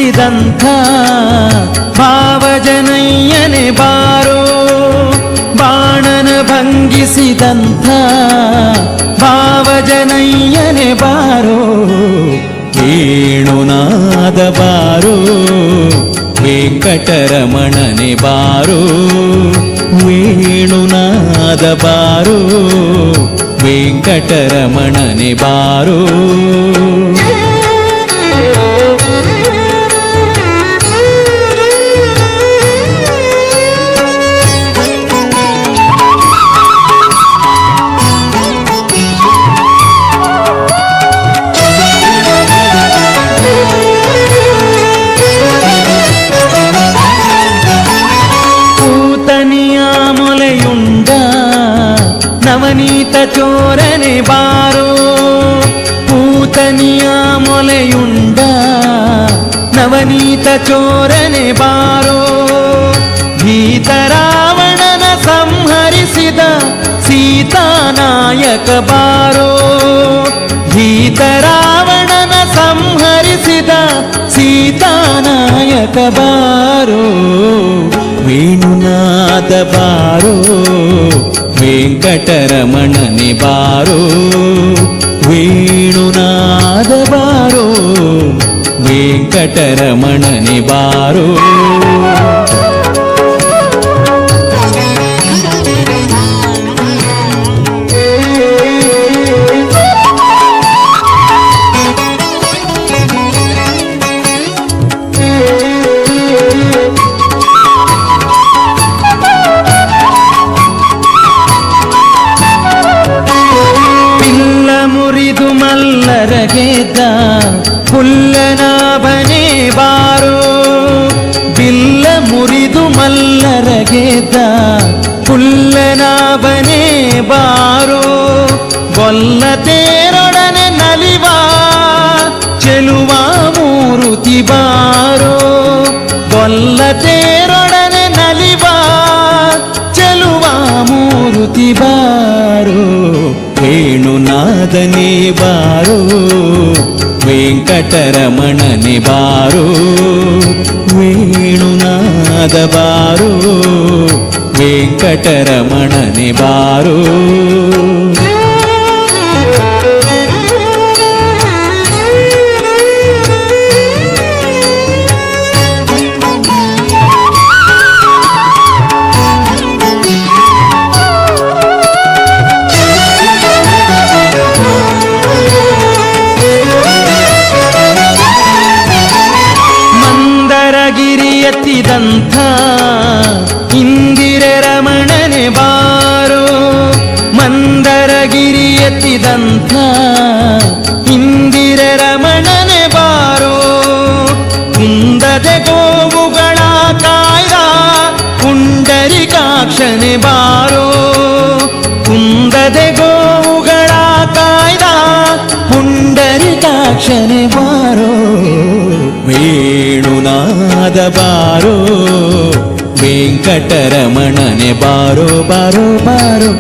ಭಂಗಿಸಿದಂಥ ಭಾವಜನಯ್ಯನೆ ಬಾರೋ, ಬಾಣನ ಭಂಗಿಸಿದಂಥ ಭಾವಜನಯ್ಯನೆ ಬಾರೋ, ವೇಣುನಾದ ಬಾರೋ ವೆಂಕಟರಮಣನೆ ಬಾರೋ, ವೇಣುನಾದ ಬಾರೋ ವೆಂಕಟರಮಣನೆ ಬಾರೋ. ನವನೀತ ಚೋರನೆ ಬಾರೋ, ಪೂತನಿಯ ಮೊಲೆಯುಂಡ ನವನೀತ ಚೋರನೆ ಬಾರೋ, ಭೀತರಾವಣನ ಸಂಹರಿಸಿದ ಸೀತಾನಾಯಕ ಬಾರೋ, ಭೀತರಾವಣನ ಸಂಹರಿಸಿದ ಸೀತಾನಾಯಕ ಬಾರೋ, ವೇಣುನಾದ ಬಾರೋ ವೆಂಕಟರಮಣನೆ ಬಾರೋ, ವೇಣುನಾದ ಬಾರೋ ವೆಂಕಟರಮಣನೆ ಬಾರೋ. ಮುರಿದು ಮಲ್ಲರಗೆದ್ದ ಪುಲ್ಲನಾಭನೇ ಬಾರೋ, ಬಿಲ್ಲ ಮುರಿದು ಮಲ್ಲರಗೆದ್ದ ಪುಲ್ಲನಾಭನೇ ಬಾರೋ, ಗೊಲ್ಲ ತೇರೊಡನೆ ನಲಿವ ಚೆಲುವ ಮೂರುತಿ ಬಾರೋ, ಗೊಲ್ಲ ತೇರೊಡನೆ ನಲಿವ ಚೆಲುವ ಮೂರುತಿ ಬಾರೋ, ವೇಣುನಾದನೆ ಬಾರೋ ವೆಂಕಟರಮಣನೆ ಬಾರೋ, ವೇಣುನಾದ ಬಾರೋ ವೆಂಕಟರಮಣನೆ ಬಾರೋ. ಎತ್ತಿದಂಥ ಇಂದಿರೆ ರಮಣನೆ ಬಾರೋ, ಮಂದರಗಿರಿ ಎತ್ತಿದಂಥ ಇಂದಿರೆ ರಮಣನೆ ಬಾರೋ, ಕುಂದದೆ ಗೋವುಗಳ ಕಾಯ್ದ ಪುಂಡರಿಕಾಕ್ಷನೆ ಬಾರೋ, ಕುಂದದೆ ಗೋವುಗಳ ಕಾಯ್ದ ಪುಂಡರಿಕಾಕ್ಷನೆ ಬಾರೋ, ವೇಣುನಾದ ಬಾರೋ ವೆಂಕಟರಮಣನೆ ಬಾರೋ ಬಾರೋ ಬಾರೋ.